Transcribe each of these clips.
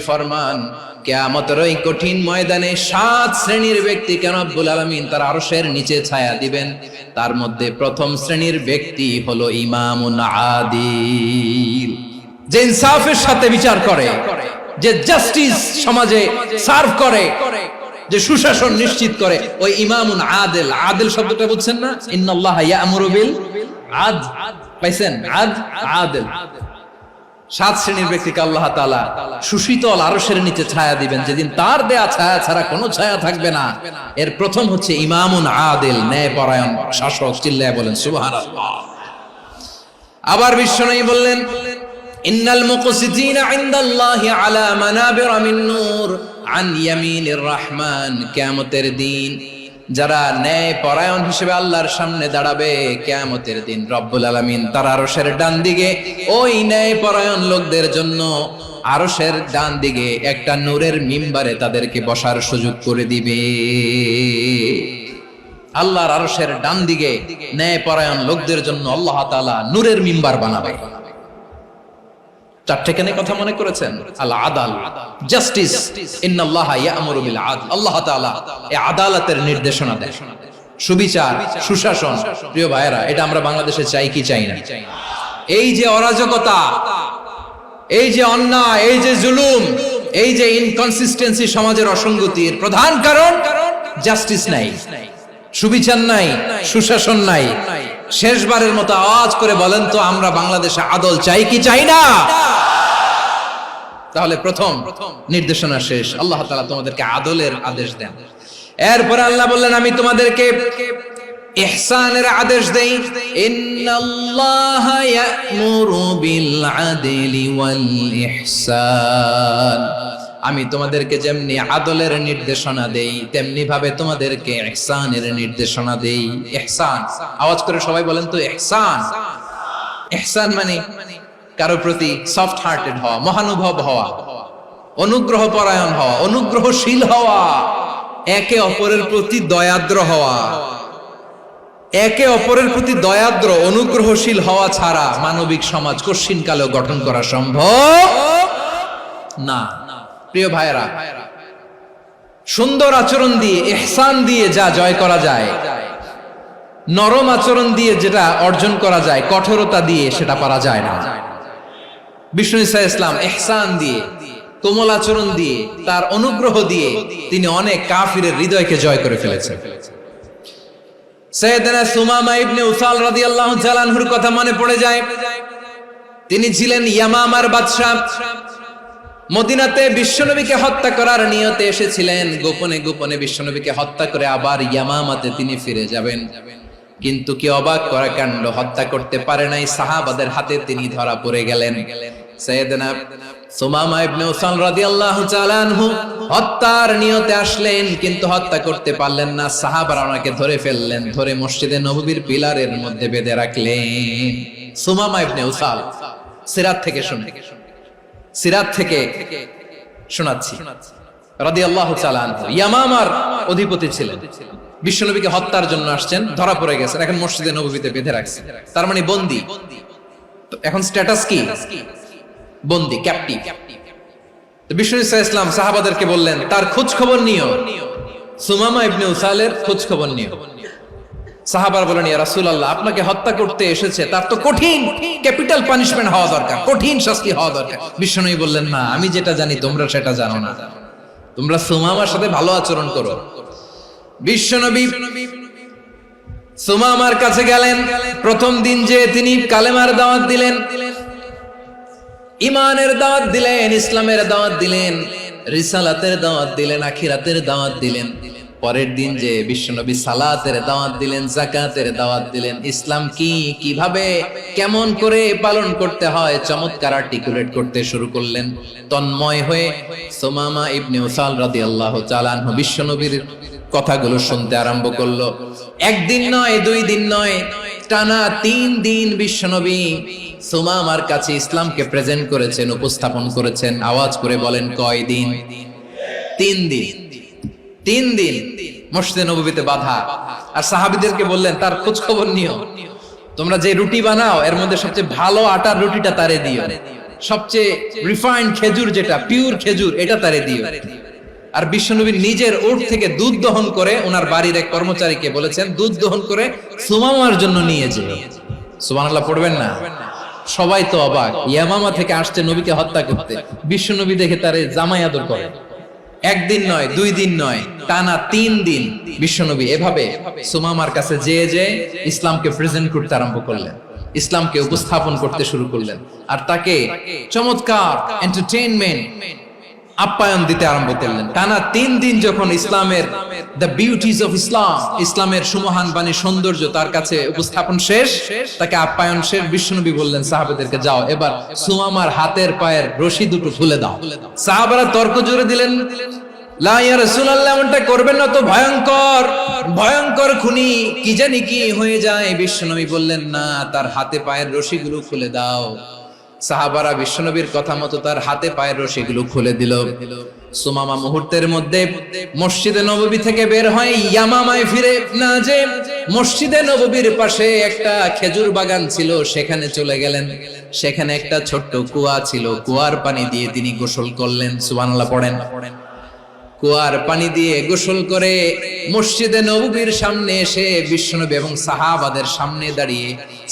ফরমান, কিয়ামতের ওই কঠিন ময়দানে 7 শ্রেণীর ব্যক্তিকে রব্বুল আলামিন তার আরশের নিচে ছায়া দিবেন। তার মধ্যে প্রথম শ্রেণীর ব্যক্তি হলো ইমামুন আদিল, যে ইনসাফের সাথে বিচার করে, যে জাস্টিস সমাজে সার্ভ করে, যে সুশাসন নিশ্চিত করে, ওই ইমামুন আদিল। আদিল শব্দটা বুঝছেন না? ইন্নাল্লাহা ইয়া'মুরু বিল আদল, পাইছেন? আদিল। 7 শ্রেণীর ব্যক্তিকে আল্লাহ তাআলা সুশীতল আরশের নিচে ছায়া দিবেন, যেদিন তার দেয়া ছায়া ছাড়া কোনো ছায়া থাকবে না। এর প্রথম হচ্ছে ইমামুন আদিল, ন্যায়পরায়ণ শাসক। চিল্লায় বলেন সুবহানাল্লাহ। আবার বিশ্বনবী বললেন, ইন্নাল মুকসিতিনা ইনদাল্লাহি আলা মানাবিরা মিন নূর আন ইয়ামিনির রহমান। কিয়ামতের দিন যারা ন্যায়পরায়ণ হিসেবে আল্লাহর সামনে দাঁড়াবে, কিয়ামতের দিন রব্বুল আলামিন তার আরশের ডান দিকে ওই ন্যায়পরায়ণ লোকদের জন্য আরশের ডান দিকে একটা নূরের মিম্বারে তাদেরকে বসার সুযোগ করে দিবে। আল্লাহর আরশের ডান দিকে ন্যায়পরায়ণ লোকদের জন্য আল্লাহ তাআলা নূরের মিম্বার বানাবে। 4টে কেন কথা মনে করেছেন? আল আদাল, জাস্টিস। ইন্নাল্লাহা ইয়া'মুরু বিল আদল। আল্লাহ তাআলা এই আদালতের নির্দেশনা দেন, সুবিচার, সুশাসন। প্রিয় ভাইরা, এটা আমরা বাংলাদেশে চাই কি চাই না? এই যে অরাজকতা, এই যে অন্যায়, এই যে জুলুম, এই যে ইনকনসিস্টেন্সি সমাজের অসঙ্গতির প্রধান কারণ জাস্টিস নাই, সুবিচার নাই, সুশাসন নাই। শেষবারের মতো আওয়াজ করে বলেন তো, আমরা বাংলাদেশে আদল চাই কি চাই না? তাহলে প্রথম নির্দেশনা শেষ। আল্লাহ তাআলা তোমাদেরকে আদলের আদেশ দেন। এরপর আল্লাহ বললেন, আমি তোমাদেরকে ইহসানের আদেশ দেই। ইন্নাল্লাহা ইয়া'মুরু বিল আদলি ওয়াল ইহসান। আমি তোমাদেরকে যেমনি আদলের নির্দেশনা দেই, তেমনি ভাবে তোমাদেরকে ইহসানের নির্দেশনা দেই। ইহসান, আওয়াজ করে সবাই বলেন তো ইহসান। ইহসান মানে কারো প্রতি সফট হার্টেড হওয়া, মহানুভব হওয়া, অনুগ্রহ পরায়ণ হওয়া, অনুগ্রহশীল হওয়া, একে অপরের প্রতি দয়াদ্র হওয়া। একে অপরের প্রতি দয়াদ্র, অনুগ্রহশীল হওয়া ছাড়া মানবিক সমাজ কশিনকালেও গঠন করা সম্ভব না। প্রিয় ভাইরা, সুন্দর আচরণ দিয়ে, ইহসান দিয়ে যা জয় করা যায়, নরম আচরণ দিয়ে যেটা অর্জন করা যায়, কঠোরতা দিয়ে সেটা পারা যায় না। বিষ্ণু ঈসা ইসলাম ইহসান দিয়ে, কোমল আচরণ দিয়ে, তার অনুগ্রহ দিয়ে তিনি অনেক কাফিরের হৃদয়কে জয় করে ফেলেছেন। সাইয়েদনা সুমামা ইবনে উসাল রাদিয়াল্লাহু তাআলা আনহুর কথা মনে পড়ে যায়। তিনি ছিলেন ইয়ামামার বাদশা। মদিনাতে বিশ্বনবীকে হত্যা করার নিয়তে এসেছিলেন। গোপনে গোপনে বিশ্বনবীকে হত্যা করে আবার ইয়ামামাতে তিনি ফিরে যাবেন। কিন্তু কি অবাক করা কাণ্ড, হত্যা করতে পারে নাই, সাহাবাদের হাতে তিনি ধরা পড়ে গেলেন। সাইয়েদনা সুমামা ইবনে উসাল রাদিয়াল্লাহু তাআলা আনহু হত্যার নিয়তে আসলেন, কিন্তু হত্যা করতে পারলেন না। সাহাবারা ওনাকে ধরে ফেললেন, ধরে মসজিদে নববীর পিলারের মধ্যে বেঁধে রাখলেন। সুমামা ইবনে উসাল, সিরাত থেকে শুনে, সিরাত থেকে শোনাচ্ছি, রাদিয়াল্লাহু তাআলা আনহু ইয়ামামার অধিপতি ছিলেন। বিশ্বনবীকে হত্যার জন্য আসছেন, ধরা পড়ে গেছেন, এখন মসজিদে নববীতে বেঁধে রাখছে। তার মানে বন্দী। এখন স্ট্যাটাস কি? বন্দী, ক্যাপ্টিভ। তো বিষ্ণু ঈসা ইসলাম সাহাবাদেরকে বললেন, তার খোঁজ খবর নিও, সুমামা ইবনে উসালের খোঁজ খবর নিও। সাহাবারা বলেন, ইয়া রাসূলুল্লাহ, আপনাকে হত্যা করতে এসেছে, তার তো কঠিন ক্যাপিটাল পানিশমেন্ট হওয়া দরকার, কঠিন শাস্তি হওয়া দরকার। বিশ্বনবী বললেন, না, আমি যেটা জানি তোমরা সেটা জানো না, তোমরা সুমামার সাথে ভালো আচরণ করো। বিশ্বনবী সুমামার কাছে গেলেন। প্রথম দিন যে তিনি কালেমার দাওয়াত দিলেন, ইমানের দাওয়াত দিলেন, ইসলামের দাওয়াত দিলেন, রিসালাতের দাওয়াত দিলেন, আখিরাতের দাওয়াত দিলেন। পরের দিন যে বিশ্বনবী সালাতের দাওয়াত দিলেন, যাকাতের দাওয়াত দিলেন, ইসলাম কি, কিভাবে, কেমন করে পালন করতে হয় চমৎকার আর্টিকুলেট করতে শুরু করলেন। তন্ময় হয়ে সুমামা ইবনে উসাল রাদিয়াল্লাহু তাআলা আনহু বিশ্বনবীর কথাগুলো শুনতে আরম্ভ করলো। একদিন নয়, 2 দিন নয়, টানা 3 দিন বিশ্বনবী সুমামার কাছে ইসলামকে প্রেজেন্ট করেছেন, উপস্থাপন করেছেন। আওয়াজ করে বলেন, কয় দিন? 3 দিন। 3 দিন মসজিদে নববীতে বাঁধা। আর সাহাবীদেরকে বললেন, তার খোঁজ খবর নিও, তোমরা যে রুটি বানাও এর মধ্যে সবচেয়ে ভালো আটার রুটিটা তারে দিও। সবচেয়ে রিফাইন্ড খেজুর, যেটা পিওর খেজুর, এটা তারে দিও। আর বিশ্বনবী নিজের ওট থেকে দুধ দহন করে ওনার বাড়ির এক কর্মচারীকে বলেছেন দুধ দহন করে সুমামার জন্য নিয়ে যেও। সুবহানাল্লাহ পড়বেন না? সবাই তো অবাক, ইয়ামামা থেকে আসছে নবীকে হত্যা করতে, বিশ্বনবী দেখে তারে জামাই আদর করে। একদিন নয়, 2 দিন নয়, টানা 3 দিন বিশ্বনবী এভাবে সুমামার কাছে যেয়ে ইসলামকে প্রেজেন্ট করতে আরম্ভ করলেন, ইসলামকে উপস্থাপন করতে শুরু করলেন, আর তাকে চমৎকার এন্টারটেইনমেন্ট আপ্যায়ন দিতে আরম্ভ করলেন। টানা 3 দিন যখন ইসলামের দ্য বিউটিজ অফ ইসলাম, ইসলামের সুমহান বাণী সৌন্দর্য তার কাছে উপস্থাপন শেষ, তাকে আপ্যায়ন শেষ, বিশ্বনবী বললেন সাহাবাদেরকে, যাও এবার সুমামার হাতের পায়ের রশি দুটো খুলে দাও। সাহাবারা তর্ক জুড়ে দিলেন, লা ইয়া রাসূলুল্লাহ, এমনটা করবেন না তো, ভয়ঙ্কর ভয়ঙ্কর খুনি, কি জানি কি হয়ে যায়। বিশ্বনবী বললেন, না, তার হাতে পায়ের রশিগুলো খুলে দাও। সাহাবারা বিশ্বনবীর কথা মতো তার হাতে পায়ের রশিগুলো খুলে দিল। সুমামা মুহূর্তের মধ্যে মসজিদে নববী থেকে বের হয়, ইয়ামামায় ফিরে না যে মসজিদে নববীর পাশে একটা খেজুর বাগান ছিল, সেখানে চলে গেলেন। সেখানে একটা ছোট্ট কুয়া ছিল, কুয়ার পানি দিয়ে তিনি গোসল করলেন। সুবহানাল্লাহ পড়েন। কুয়ার পানি দিয়ে গোসল করে মসজিদে নববীর সামনে এসে বিশ্বনবী এবং সাহাবাদের সামনে দাঁড়িয়ে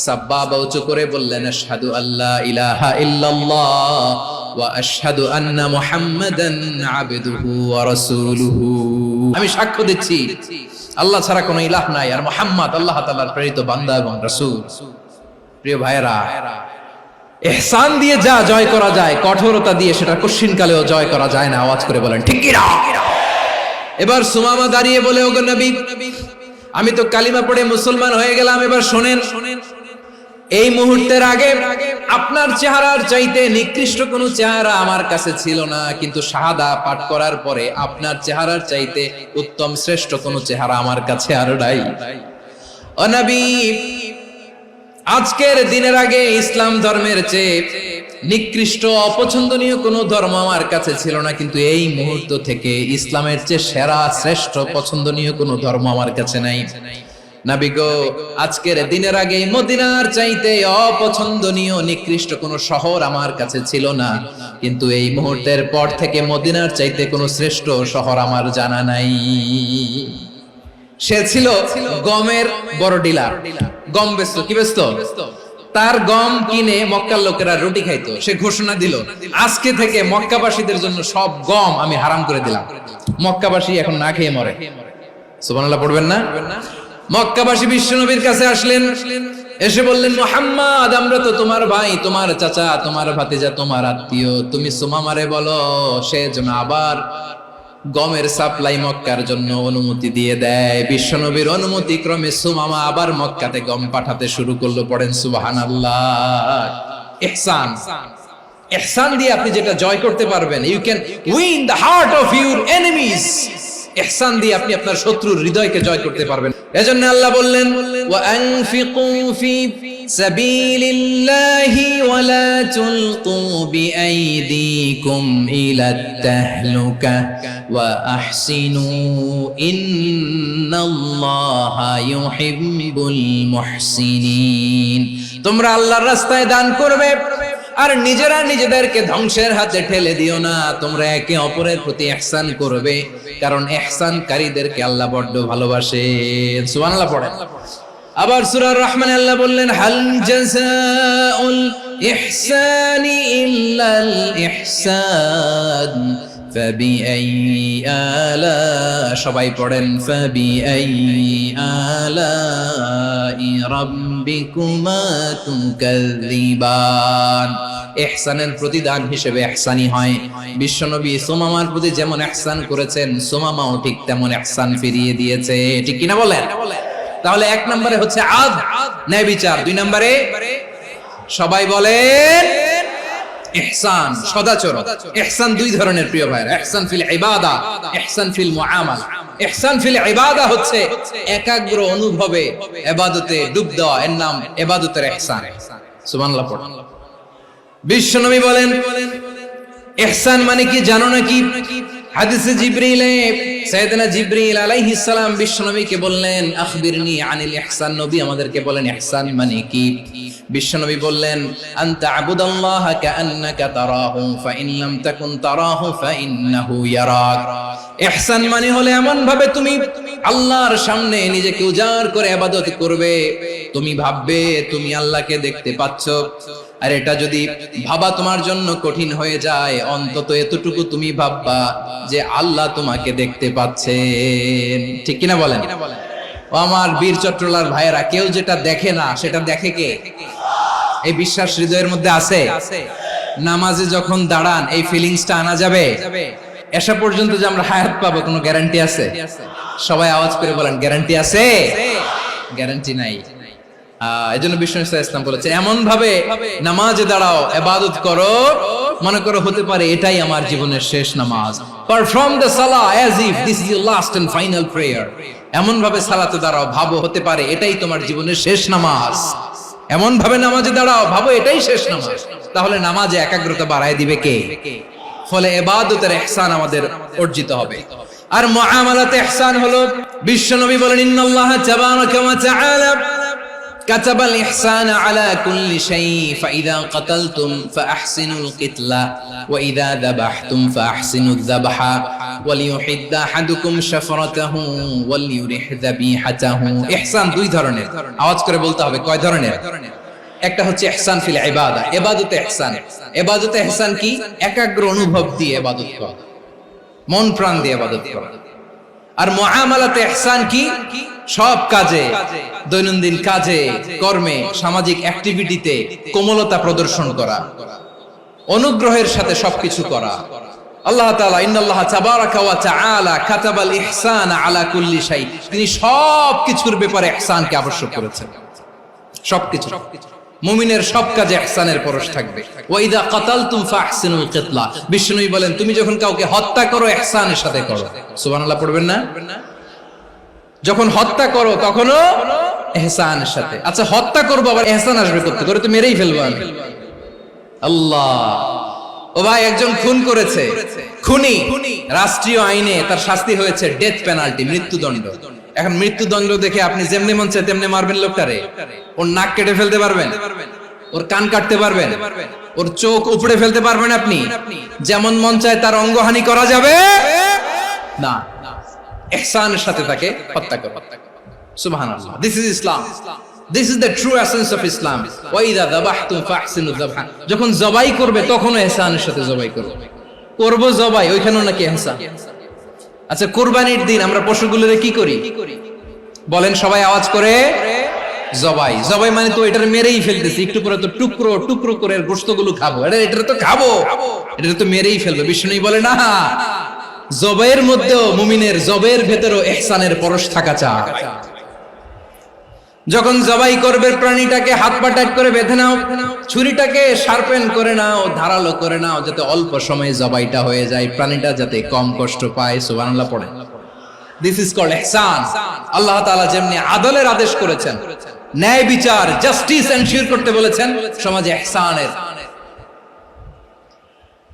সাব্বাবা উঁচু করে বললেন, আশহাদু আল্লা ইলাহা ইল্লাল্লাহ ওয়া আশহাদু আন্না মুহাম্মাদান আবদুহু ওয়া রাসূলুহু। আমি সাক্ষ্য দিচ্ছি আল্লাহ ছাড়া কোনো ইলাহ নাই, আর মুহাম্মদ আল্লাহ তাআলার প্রেরিত বান্দা এবং রাসূল। প্রিয় ভাইরা, ইহসান দিয়ে যা জয় করা যায়, কঠোরতা দিয়ে সেটা কঠিনকালেও জয় করা যায় না। আওয়াজ করে বলেন ঠিক কি না? এবার সুমামা দাঁড়িয়ে বলে, ওগো নবী, আমি তো কালিমা পড়ে মুসলমান হয়ে গেলাম, এবার শোনেন, এই মুহূর্তের আগে আপনার চেহারার চাইতে নিকৃষ্ট কোনো চেহারা আমার কাছে ছিল না, কিন্তু শাহাদা পাঠ করার পরে আপনার চেহারার চাইতে উত্তম শ্রেষ্ঠ কোনো চেহারা আমার কাছে আর নাই। ও নবী, আজকের দিনের আগে ইসলাম ধর্মের চেয়ে নিকৃষ্ট অপছন্দনীয় কোনো ধর্ম আমার কাছে ছিল না, কিন্তু এই মুহূর্ত থেকে ইসলামের চেয়ে সেরা শ্রেষ্ঠ পছন্দনীয় কোনো ধর্ম আমার কাছে নাই। নবী গো, আজকের দিনের আগে মদিনার চাইতে অপছন্দনীয় নিকৃষ্ট কোনো শহর আমার কাছে ছিল না, কিন্তু এই মুহূর্তের পর থেকে মদিনার চাইতে কোনো শ্রেষ্ঠ শহর আমার জানা নাই। সে ছিল গমের বড় ডিলার, গম বেচতো। কি বেচতো? তার গম কিনে মক্কার লোকেরা রুটি খাইতো। সে ঘোষণা দিল, আজকে থেকে মক্কাবাসীদের জন্য সব গম আমি হারাম করে দিলাম, মক্কাবাসী এখন না খেয়ে মরে। সুবহানাল্লাহ পড়বেন না? মক্কাবাসী বিশ্বনবীর কাছে আসলেন, এসে বললেন, মুহাম্মদ, আমরা তো তোমার ভাই, তোমার চাচা, তোমার ভাতিজা, তোমার আত্মীয়, তুমি সুমামারে বলো সে যেন আবার গমের সাপ্লাই মক্কার জন্য অনুমতি দিয়ে দেয়। বিশ্বনবীর অনুমতি ক্রমে সুমামা আবার মক্কাতে গম পাঠাতে শুরু করলো। পড়েন সুবহানাল্লাহ। ইহসান, ইহসান দিয়ে আপনি যেটা জয় করতে পারবেন, you can win the heart of your enemies. ইহসান দিয়ে আপনি আপনার শত্রুর হৃদয়কে জয় করতে পারবেন। এজন্য আল্লাহ বললেন, ওয়া আনফিকু ফি সাবিলিল্লাহি ওয়া লা তুলকু বিআইদিকুম ইলাত তাহলুকা ওয়া আহসিনু ইন্নাল্লাহা ইউহিব্বুল মুহসিনিন। তোমরা আল্লাহর রাস্তায় দান করবে আর নিজেরা নিজেদেরকে ধ্বংসের হাতে ঠেলে দিও না। তোমরা একে অপরের প্রতি ইহসান করবে, কারণ ইহসানকারীদেরকে আল্লাহ বড় ভালোবাসেন। সুবহানাল্লাহ পড়েন। আবার সূরা রহমানে আল্লাহ বললেন, হাল জাযাউল ইহসানি ইল্লাল ইহসান ফাবিআইয়ি আলা, সবাই পড়েন, ফাবিআইয়ি আলাই রাব্বিকুমা তুকাযযিবান। ইহসানের প্রতিদান হিসেবে ইহসানি হয়। বিশ্বনবী সুমামার প্রতি যেমন ইহসান করেছেন, সুমামাও ঠিক তেমন ইহসান ফিরিয়ে দিয়েছে। ঠিক কিনা বলেন? তাহলে 1 নম্বরে হচ্ছে আদ, ন্যায় বিচার। 2 নম্বরে সবাই বলেন ইহসান, সদাচরণ। ইহসান 2 ধরনের প্রিয় ভাইরা, ইহসান ফিল ইবাদা, ইহসান ফিল মুআমালা। ইহসান ফিল ইবাদা হচ্ছে একাগ্র অনুভবে ইবাদতে ডুব দেওয়া, এর নাম ইবাদতের ইহসান। সুবহানাল্লাহ পড়ুন। বিশ্বনবী বলেন ইহসান মানে কি জানো নাকি? হাদিসে জিবরিলে সাইয়েদনা জিবরিল আলাইহিস সালাম বিশ্বনবীকে বললেন, আখবিরনি আনিল ইহসান। নবী আমাদেরকে বলেন ইহসান মানে কি? বিশ্বনবী বললেন, আনতা আবুদাল্লাহ কাআন্নাকা তারাহু ফাইন লাম তাকুন তারাহু ফাইন্নাহু ইয়ারাক। ইহসান মানে হলো এমন ভাবে তুমি আল্লাহর সামনে নিজেকে উজাড় করে ইবাদত করবে, তুমি ভাববে তুমি আল্লাহকে দেখতে পাচ্ছ। আর এটা যদি ভাবা তোমার জন্য কঠিন হয়ে যায়, অন্তত এতটুকু তুমি ভাববা যে আল্লাহ তোমাকে দেখতে পাচ্ছেন। ঠিক কিনা বলেন? ও আমার বীর চট্টলার ভাইয়েরা, কেউ যেটা দেখে না সেটা দেখে কে? এই বিশ্বাস হৃদয়ের মধ্যে আছে? নামাজে যখন দাঁড়ান এই ফিলিংসটা আনা যাবে? এসা পর্যন্ত যে আমরা হায়াত পাবো কোনো গ্যারান্টি আছে? সবাই আওয়াজ করে বলেন, গ্যারান্টি আছে? গ্যারান্টি নাই। এজন্য বিষ্ণু ইসলাম বলেছে এমন ভাবে নামাজে দাঁড়াও, ইবাদত করো, মনে করো হতে পারে এটাই আমার জীবনের শেষ নামাজ। পারফর্ম দ্য সালাহ as if this is your last and final prayer. এমন ভাবে সালাতে দাঁড়াও, ভাবো হতে পারে এটাই তোমার জীবনের শেষ নামাজ। এমন ভাবে নামাজে দাঁড়াও, ভাবো এটাই শেষ নামাজ। তাহলে নামাজে একাগ্রতা বাড়ায় দিবে কে? ফলে ইবাদতের ইহসান আমাদের অর্জিত হবে। আর মুআমালাতে ইহসান হলো, বিশ্বনবী বলেন, ইন্নাল্লাহা তাবারাকা ওয়া তাআলা كتب الإحسان على كل شيء فإذا قتلتم فأحسنوا القتلة وإذا ذبحتم فأحسنوا الذبح وليحد أحدكم شفرته وليرح ذبيحته। ইহসান দুই ধরনের, আওয়াজ করে বলতে হবে কয় ধরনের? একটা হচ্ছে ইহসান ফিল ইবাদা, ইবাদতে ইহসান। ইবাদতে ইহসান কি? একাগ্র অনুভব দিয়ে ইবাদত করা, মন প্রাণ দিয়ে ইবাদত করা। আর মুআমালাতে ইহসান কি? সব কাজে, দৈনন্দিন কাজে, কর্মে, সামাজিক অ্যাক্টিভিটিতে কোমলতা প্রদর্শন করা, অনুগ্রহের সাথে সবকিছু করা। আল্লাহ তাআলা ইন্নাল্লাহা তাবারাকা ওয়া তাআলা কাতাবাল ইহসানা আলা কুল্লি শাই, তিনি সবকিছুর ব্যাপারে ইহসানকে আবশ্যক করেছেন। সবকিছু, মুমিনের সব কাজে ইহসানের পরশ থাকবে। ওয়া ইযা কাতালতুম ফাহসিনুল কিতলা, বিষ্ণুই বলেন তুমি যখন কাউকে হত্যা করো ইহসানের সাথে করো। সুবহানাল্লাহ পড়বেন না? যখন হত্যা করো তখনও ইহসানের সাথে। আচ্ছা, হত্যা করবো আবার ইহসান আসবে করতে করে তো মেরেই ফেলবো আমি। আল্লাহ, ও ভাই একজন খুন করেছে, খুনি, রাষ্ট্রীয় আইনে তার শাস্তি হয়েছে ডেথ পেনাল্টি, মৃত্যুদণ্ড। এখন মৃত্যুদণ্ড দেখে আপনি যেমনি মন চায় তেমনি মারবেন লোকটারে? ওর নাক কেটে ফেলতে পারবেন? ওর কান কাটতে পারবেন? ওর চোখ উপড়ে ফেলতে পারবেন আপনি? যেমন মন চায় তার অঙ্গহানি করা যাবে না। ইহসানের সাথে তাকে হত্যা করো। সুবহানাল্লাহ, this is Islam, this is the true essence of Islam. ওয়া ইযা যাবাহতুম ফাহসিনু যাবহা, যখন জবাই করবে তখনও ইহসানের সাথে জবাই করবে। করব জবাই, ওইখানেও নাকি ইহসান। আচ্ছা, কুরবানির দিন আমরা পশুগুলোরে কি করি বলেন সবাই আওয়াজ করে? জবাই। জবাই মানে তো এটারে মেরেই ফেলতেছি, একটু পরে তো টুকরো টুকরো করে গোশতগুলো খাবো, এটা তো খাবো, এটা তো মেরেই ফেলবে। বিষ্ণু বলে না, জবাইয়ের মধ্যেও, মুমিনের জবাইয়ের ভেতরেও ইহসানের পরশ থাকা চাই। যখন জবাই করবে প্রাণীটাকে হাত পা টাইট করে বেঁধে নাও, ছুরিটাকে শার্পেন করে নাও, ধারালো করে নাও, যাতে অল্প সময়ে জবাইটা হয়ে যায়, প্রাণীটা যাতে কম কষ্ট পায়। সুবহানাল্লাহ পড়ে। দিস ইজ কল্ড ইহসান। আল্লাহ তাআলা যেমনি আদলের আদেশ করেছেন, ন্যায় বিচার, জাস্টিস এনশিওর করতে বলেছেন, সমাজে ইহসানের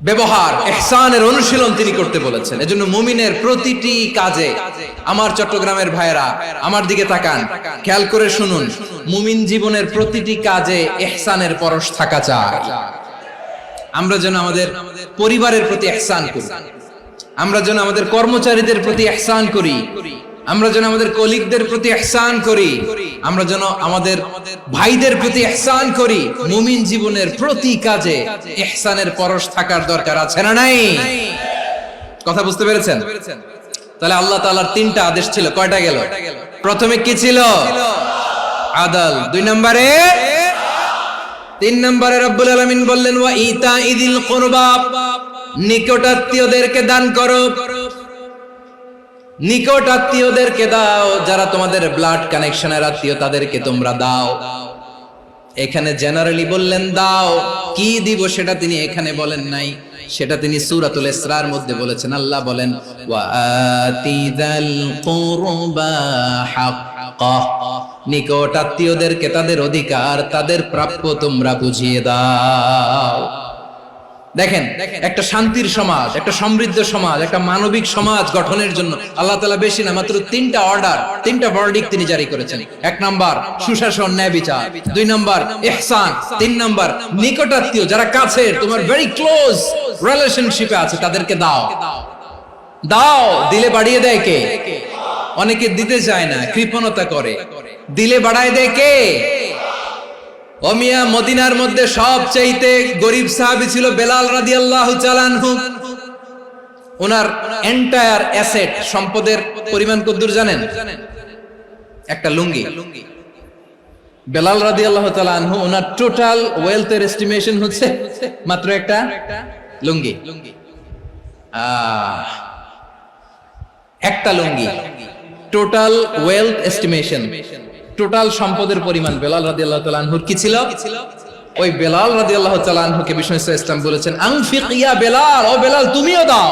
ব্যবহার, ইহসানের অনুশীলন তিনি করতে বলেছেন। এজন্য মুমিনের প্রতিটি কাজে, আমার চট্টগ্রামের ভাইয়েরা আমার দিকে তাকান, খেয়াল করে শুনুন, মুমিন জীবনের প্রতিটি কাজে ইহসানের পরশ থাকা চাই। আমরা যেন আমাদের পরিবারের প্রতি ইহসান করি, আমরা যেন আমাদের কর্মচারীদের প্রতি ইহসান করি, আমরা যেন আমাদের কলিগদের প্রতি ইহসান করি, আমরা যেন আমাদের ভাইদের প্রতি ইহসান করি। মুমিন জীবনের প্রতি কাজে ইহসানের পরশ থাকার দরকার আছে না নাই? কথা বুঝতে পেরেছেন? তাহলে আল্লাহ তাআলার তিনটা আদেশ ছিল, কয়টা গেল? প্রথমে কি ছিল? আদল। দুই নম্বরে, তিন নম্বরে রব্বুল আলামিন বললেন ওয়া ইতাইযিল কুরবা, নিকটাত্মীয়দেরকে দান করো। নিকট আত্মীয়দেরকে দাও, যারা তোমাদের ব্লাড কানেকশনের আত্মীয় তাদেরকে তোমরা দাও। এখানে জেনারেলি বললেন দাও, কি দিব সেটা তিনি এখানে বলেন নাই, সেটা তিনি সূরাতুল ইসরার মধ্যে বলেছেন। আল্লাহ বলেন ওয়া আতিযাল কুরবা হাক্কাহ, নিকট আত্মীয়দেরকে তাদের অধিকার, তাদের প্রাপ্য তোমরা বুঝিয়ে দাও। দেখেন, একটা শান্তির সমাজ, একটা সমৃদ্ধ সমাজ, একটা মানবিক সমাজ গঠনের জন্য আল্লাহ তাআলা বেশি না মাত্র তিনটা অর্ডার, তিনটা ভার্ডিক্ট তিনি জারি করেছেন। এক নাম্বার সুশাসন, ন্যায় বিচার। দুই নাম্বার ইহসান। তিন নাম্বার নিকটাত্মীয়, যারা কাছের, তোমার ভেরি ক্লোজ রিলেশনশিপে আছে, তাদেরকে দাও। দাও, দিলে বাড়িয়ে দেয় কে? অনেকে দিতে চায় না, কৃপণতা করে। দিলে বাড়ায় দেয় কে? ও মিয়া, মদিনার মধ্যে সবচাইতে গরিব সাহাবী ছিল বেলাল রাদিয়াল্লাহু তাআলা আনহু। ওনার এন্টায়ার অ্যাসেট, সম্পদের পরিমাণ কতদূর জানেন? একটা লুঙ্গি। বেলাল রাদিয়াল্লাহু তাআলা আনহু, ওনার টোটাল ওয়েলথের এস্টিমেশন হচ্ছে মাত্র একটা লুঙ্গি। একটা লুঙ্গি, টোটাল ওয়েলথ এস্টিমেশন, টোটাল সম্পদের পরিমাণ বেলাল রাদিয়াল্লাহু তাআলা আনহুর কি ছিল? ওই বেলাল রাদিয়াল্লাহু তাআলা আনহুকে বিষ্ণু ইসলাম বলেছেন, আনফিক ইয়া বেলাল, ও বেলাল তুমিও দাও।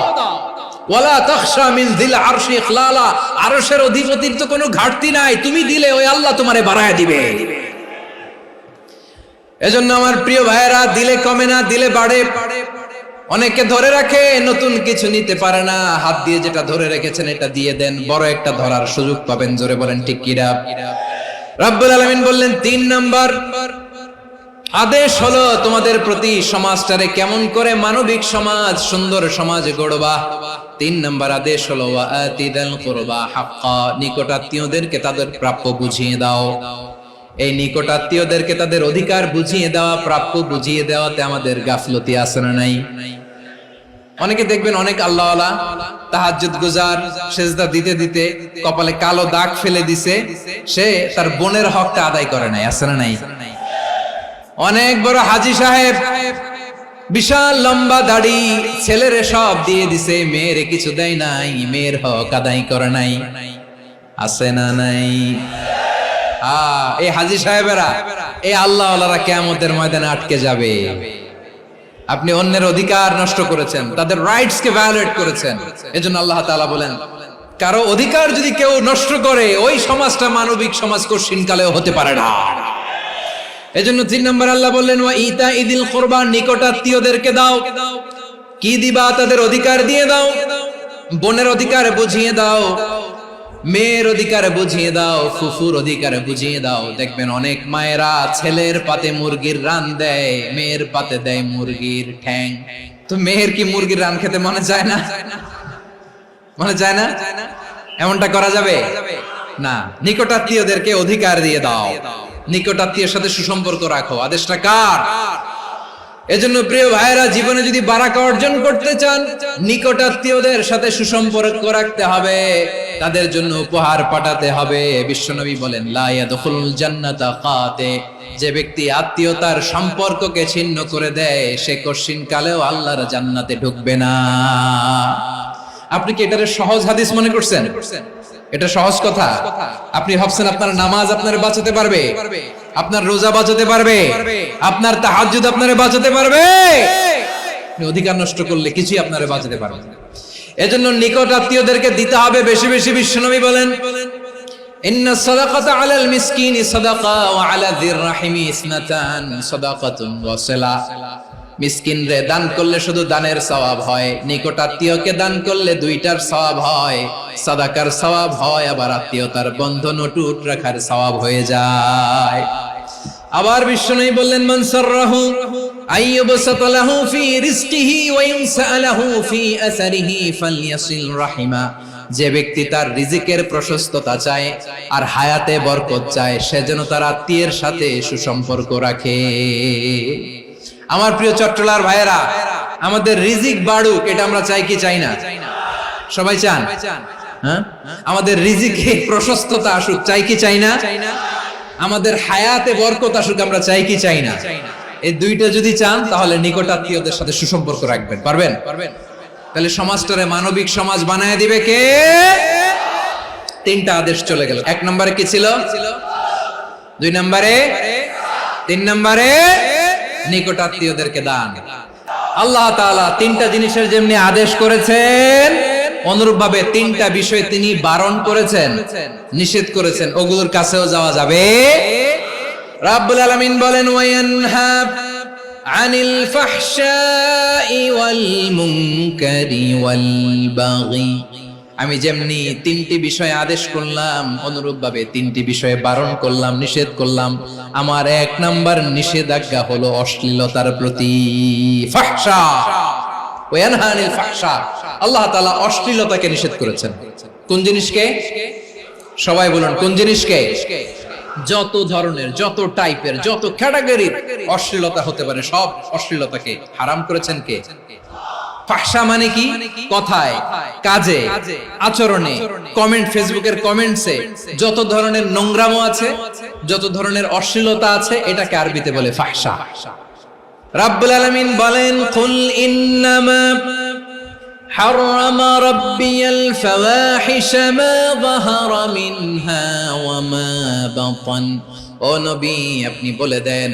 ওয়ালা তাখশা মিন যিল আরশি ইখলালা, আরশের অধিপতির তো কোনো ঘাটতি নাই, তুমি দিলে ওই আল্লাহ তোমারে বাড়ায় দিবে। এজন্য আমার প্রিয় ভাইয়েরা, দিলে কমে না, দিলে বাড়ে। অনেকে ধরে রাখে, নতুন কিছু নিতে পারে না, হাত দিয়ে যেটা ধরে রেখেছেন এটা দিয়ে দেন, বড় একটা ধরার সুযোগ পাবেন। জোরে বলেন ঠিক কিনা? রব্বুল আলামিন বললেন ৩ নাম্বার আদেশ হলো তোমাদের প্রতি, সমাজটারে কেমন করে মানবিক সমাজ, সুন্দর সমাজ গড়বা। ৩ নাম্বার আদেশ হলো ওয়াতিদাল কুরবা হাক্কা, নিকটাত্মীয়দেরকে তাদের প্রাপ্য বুঝিয়ে দাও। এই নিকটাত্মীয়দেরকে তাদের অধিকার বুঝিয়ে দেওয়া, প্রাপ্য বুঝিয়ে দেওয়াতে আমাদের গাফলতি আছে না নাই? অনেকে দেখবেন অনেক আল্লাহওয়ালা, তাহাজ্জুদ গুজার, সেজদা দিতে দিতে কপালে কালো দাগ ফেলে দিছে, সে তার বোনের হকটা আদায় করে নাই, আছে না নাই? অনেক বড় হাজী সাহেব, বিশাল লম্বা দাড়ি, ছেলেরে সব দিয়ে দিছে, মেয়েরে কিছু দেয় নাই, মেয়ের হক আদায় করে নাই, আছে না নাই? এই হাজী সাহেবেরা, এই আল্লাহওয়ালারা কিয়ামতের ময়দানে আটকে যাবে। আপনি অন্যের অধিকার নষ্ট করেছেন, তাদের রাইটস কে ভায়োলেট করেছেন। এজন্য আল্লাহ তাআলা বলেন, কারো অধিকার যদি কেউ নষ্ট করে, ওই সমাজটা মানবিক সমাজ কঠিনকালেও হতে পারে না। এজন্য ৩ নম্বর আল্লাহ বললেন, ওয়া ইতা ইদিল কুরবা, নিকটাত্মীয়দেরকে দাও। কি দিবা? তাদের অধিকার দিয়ে দাও। বোনের অধিকার বুঝিয়ে দাও, মেয়ের অধিকার বুঝিয়ে দাও, ফুফুর অধিকার বুঝিয়ে দাও। দেখবেন অনেক মায়েরা ছেলের পাতে মুরগির রান দেয়, মেয়ের পাতে দেয় মুরগির ঠ্যাং। তো মেয়ের কি মুরগির রান খেতে মনে যায় না? মনে যায় না? এমনটা করা যাবে না। নিকটাত্মীয়দেরকে অধিকার দিয়ে দাও, নিকটাত্মীয়ের সাথে সুসম্পর্ক রাখো। আদেশটা কার? এজন্য প্রিয় ভাইয়েরা, জীবনে যদি বারাকা অর্জন করতে চান, নিকটাত্মীয়দের সাথে সুসম্পর্ক রাখতে হবে, তাদের জন্য উপহার পাঠাতে হবে। বিশ্বনবী বলেন, লা ইয়াদখুলুল জান্নাতা কাতে, যে ব্যক্তি আত্মীয়তার সম্পর্ককে ছিন্ন করে দেয়, সে কঠিন কালেও আল্লাহর জান্নাতে ঢুকবে না। আপনি কি এটারে সহজ হাদিস মনে করছেন? এটা সহজ কথা? আপনি ভাবছেন আপনার নামাজ আপনারে বাঁচাতে পারবে, আপনার রোজা বাঁচাতে পারবে, আপনার তাহাজ্জুদ আপনারে বাঁচাতে পারবে? অধিকার নষ্ট করলে কিছুই আপনারে বাঁচাতে পারবে না। এজন্য নিকট আত্মীয়দেরকে দিতে হবে বেশি বেশি। বিশ্বনবী বলেন, ইন্না সাদাকাতা আলাল মিসকিনি সাদাকা ওয়া আলা যির রাহিমি ইসনাতান সাদাকাতুন ওয়া সিলা। মিসকিনরে দান করলে শুধু দানের সওয়াব হয়, নিকট আত্মীয়কে দান করলে দুইটার সওয়াব হয়, সাদাকার সওয়াব হয়, আবার আত্মীয়তার বন্ধন অটুট রাখার সওয়াব হয়ে যায়। আবার বিশ্বনবী বললেন, মান সাররাহু আইয়ুবসাতা লাহু ফি রিজকিহি ওয়া ইনসালাহু ফি আসারিহি ফালইয়াসিল রাহিমা। যে ব্যক্তি তার রিজিকের প্রশস্ততা চায় আর হায়াতে বরকত চায়, সে যেন তার আত্মীয়ের সাথে সুসম্পর্ক রাখে। আমার প্রিয় চট্টলার ভাইয়েরা, আমাদের রিজিক বাড়ুক, এটা আমরা চাই কি চাই না? সবাই চান? হ্যাঁ, আমাদের রিজিকে প্রশস্ততা আসুক, চাই কি চাই না? আমাদের হায়াতে বরকত আসুক, আমরা চাই কি চাই না? এই দুইটা যদি চান, তাহলে নিকট আত্মীয়দের সাথে সুসম্পর্ক রাখবেন। পারবেন? তাহলে সমাজটারে মানবিক সমাজ বানায় দিবে কে? 3টা আদেশ চলে গেল। 1 নম্বরে কি ছিল? 2 নম্বরে, 3 নম্বরে নিকট আত্মীয়দেরকে দান। আল্লাহ তাআলা 3টা জিনিসের যেমনি আদেশ করেছেন, অনুরূপ ভাবে 3টা বিষয় তিনি বারণ করেছেন, নিষেধ করেছেন। ওগুলোর কাছেও যাওয়া যাবে। রাব্বুল আলামিন বলেন, ওয়ায়ানহা আনিল ফাহশাই ওয়াল মুনকারি ওয়াল বাগি। আমি যেমনি তিনটি বিষয়ে আদেশ করলাম, অনুরূপভাবে তিনটি বিষয়ে বারণ করলাম, নিষেধ করলাম। আমার এক নাম্বার নিষেধাজ্ঞা হলো অশ্লীলতার প্রতি। ফাহশা ওয়া ইয়ানহা আনিল ফাহশা, আল্লাহ তাআলা অশ্লীলতাকে নিষেধ করেছেন। কোন জিনিসকে? সবাই বলুন, কোন জিনিসকে? যত ধরনের, যত টাইপের, যত ক্যাটাগরির অশ্লীলতা হতে পারে সব অশ্লীলতাকে হারাম করেছেন কে? ফাহশা মানে কি? কথায়, কাজে, আচরণে, কমেন্ট, ফেসবুকের কমেন্টসে যত ধরনের নোংরামো আছে, যত ধরনের অশ্লীলতা আছে, এটাকে আরবিতে বলে ফাহশা। রাব্বুল আলামিন বলেন, কুল ইন্নামা حرم ربي الفواحش ما ظهر منها وما بطن। ও নবী, আপনি বলে দেন,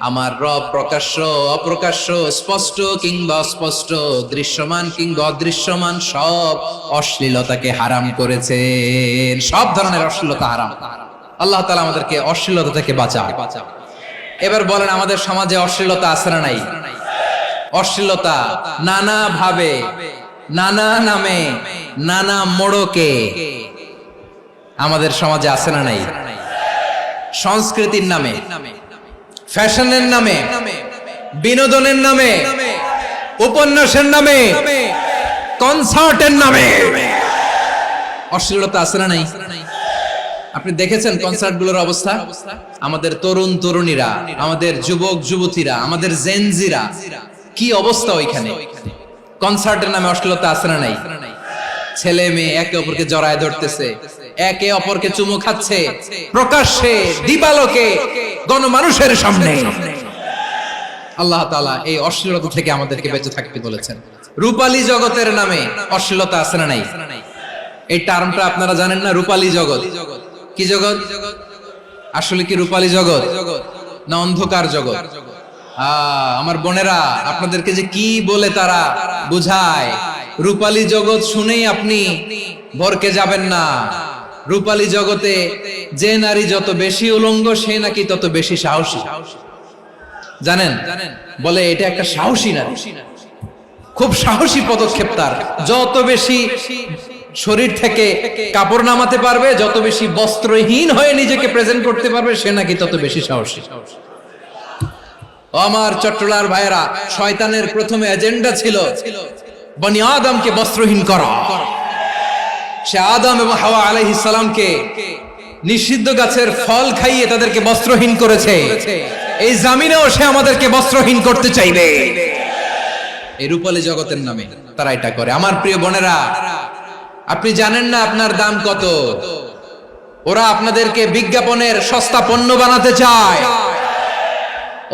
আমার রব প্রকাশ্য, অপ্রকাশ্য, স্পষ্ট কিংবা অস্পষ্ট, দৃশ্যমান কিংবা অদৃশ্যমান সব অশ্লীলতাকে হারাম করেছেন। সব ধরনের অশ্লীলতা হারাম। আল্লাহ তাআলা আমাদেরকে অশ্লীলতা থেকে বাঁচান। এবার বলেন, আমাদের সমাজে অশ্লীলতা আছে না নাই? অশ্লীলতা নানা ভাবে, নানা নামে, নানা মোড়কে আমাদের সমাজে আছে না নাই? সংস্কৃতির নামে, ফ্যাশনের নামে, বিনোদনের নামে, উপন্যাসের নামে, কনসার্টের নামে অশ্লীলতা আছে না নাই? আপনি দেখেছেন কনসার্ট গুলোর অবস্থা? আমাদের তরুণ তরুণীরা, আমাদের যুবক যুবতীরা, আমাদের জেনজিরা, কি অবস্থা ওইখানে? কনসার্টের নামে অশ্লীলতা আছে না নাই? ছেলে মেয়ে একে অপরকে জড়ায় ধরতেছে, একে অপরকে চুমু খাচ্ছে, প্রকাশ্যে, দিবালোকে, গণমানুষের সামনে। আল্লাহ তাআলা এই অশ্লীলতা থেকে আমাদেরকে বেঁচে থাকতে বলেছেন। রূপালী জগতের নামে অশ্লীলতা আছে না নাই? এই টার্মটা আপনারা জানেন না? রূপালী জগৎ কি জগৎ? আসলে কি রূপালী জগৎ না অন্ধকার জগৎ? আমার বোনেরা, আপনাদেরকে যে কি বলে তারা বুঝায়, রূপালী জগৎ শুনেই আপনি ভরকে যাবেন না। রূপালী জগতে যে নারী যত বেশি উলঙ্গ, সে নাকি তত বেশি সাহসী। জানেন? বলে এটা একটা সাহসী নারী, খুব সাহসী পদক্ষেপ তার। যত বেশি শরীর থেকে কাপড় নামাতে পারবে, যত বেশি বস্ত্রহীন হয়ে নিজেকে প্রেজেন্ট করতে পারবে, সে নাকি তত বেশি সাহসী। আমার চট্টলার ভাইয়েরা, শয়তানের প্রথমে এজেন্ডা ছিল বনি আদমকে বস্ত্রহীন করা। সে আদম এবং হাওয়া আলাইহিস সালামকে নিষিদ্ধ গাছের ফল খাইয়ে তাদেরকে বস্ত্রহীন করেছে। এই জামিনেও সে আমাদেরকে বস্ত্রহীন করতে চাইবে। এই রূপালী জগতের নামে তারা এটা করে। আমার প্রিয় বোনেরা, আপনি জানেন না আপনার দাম কত? ওরা আপনাদেরকে বিজ্ঞাপনের সস্তা পণ্য বানাতে চায়।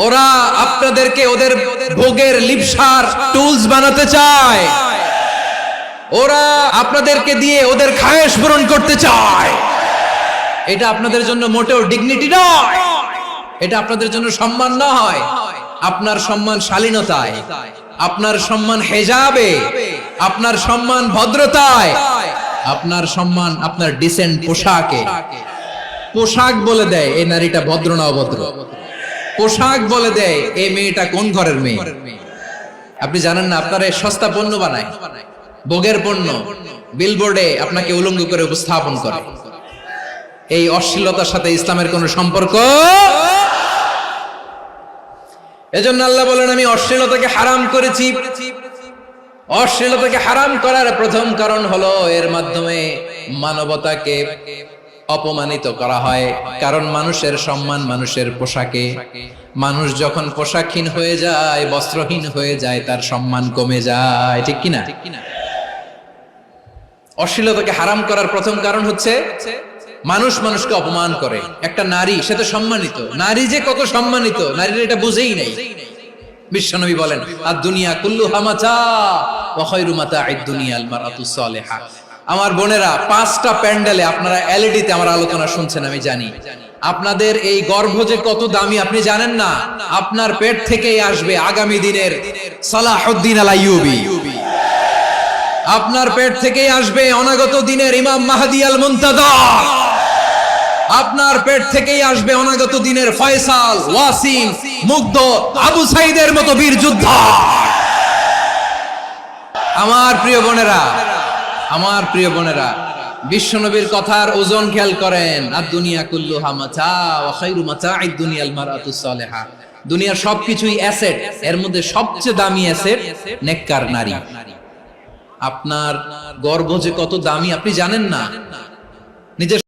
ওরা আপনাদেরকে ওদের ভোগের লিপসার টুলস বানাতে চায়। ওরা আপনাদেরকে দিয়ে ওদের খায়েশ পূরণ করতে চায়। এটা আপনাদের জন্য মোটেও ডিগনিটি নয়, এটা আপনাদের জন্য সম্মান নয়। আপনার সম্মান শালীনতায়, আপনার সম্মান হেজাবে, আপনার সম্মান ভদ্রতায়, আপনার সম্মান আপনার ডিসেন্ট পোশাকে। পোশাক বলে দেয় এই নারীটা ভদ্র না অভদ্র। পোশাক বলে দেয় এই মেয়েটা কোন ঘরের মেয়ে। আপনি জানেন না? আপনারা সস্তা পণ্য বানায়, ভোগের পণ্য, বিলবোর্ডে আপনাকে উলঙ্গ করে উপস্থাপন করে। এই অশ্লীলতার সাথে ইসলামের কোনো সম্পর্ক। এজন্য আল্লাহ বলেন, আমি অশ্লীলতাকে হারাম করেছি। অশ্লীলতাকে হারাম করার প্রথম কারণ হলো এর মাধ্যমে মানবতাকে অপমানিত করা হয়। কারণ মানুষের সম্মান মানুষের পোশাকে। মানুষ যখন পোশাকহীন হয়ে যায়, বস্ত্রহীন হয়ে যায়, তার সম্মান কমে যায়। ঠিক কিনা? অশ্লীলতাকে হারাম করার প্রথম কারণ হচ্ছে মানুষ মানুষকে অপমান করে। একটা নারী, সে তো সম্মানিত, নারী যে কত সম্মানিত নারীরা এটা বুঝেই নাই। বিশ্বনবী বলেন, আদ-দুনিয়া কুল্লুহা মাতা ওয়া খায়রু মাতা'আদ দুনিয়া আল মারআতুস সালিহা। আমার বোনেরা, 5টা প্যান্ডেলে আপনারা এলইডিতে আমার আলোচনা শুনছেন, আমি জানি। আপনাদের এই গর্ভ যে কত দামি আপনি জানেন না। আপনার পেট থেকেই আসবে আগামী দিনের সালাহুদ্দিন আল আইয়ুবী। আপনার পেট থেকেই আসবে অনাগত দিনের ইমাম মাহদী আল মুনতাযর। আপনার পেট থেকেই আসবে অনাগত দিনের ফয়সাল, ওয়াসিম, মুগ্ধ, আবু সাইদের মতো বীর যোদ্ধা। আমার প্রিয় বোনেরা, আমার প্রিয় বোনেরা, বিশ্বনবীর কথার ওজন খেয়াল করেন। আর দুনিয়া কুল্লুহা মাতা ওয়া খায়রু মাতা'আদ দুনিয়াল মারআতুস সালিহা। দুনিয়ার সবকিছুই অ্যাসেট, এর মধ্যে সবচেয়ে দামি অ্যাসেট নেককার নারী। আপনার গর্ভ যে কত দামি আপনি জানেন না। নিজের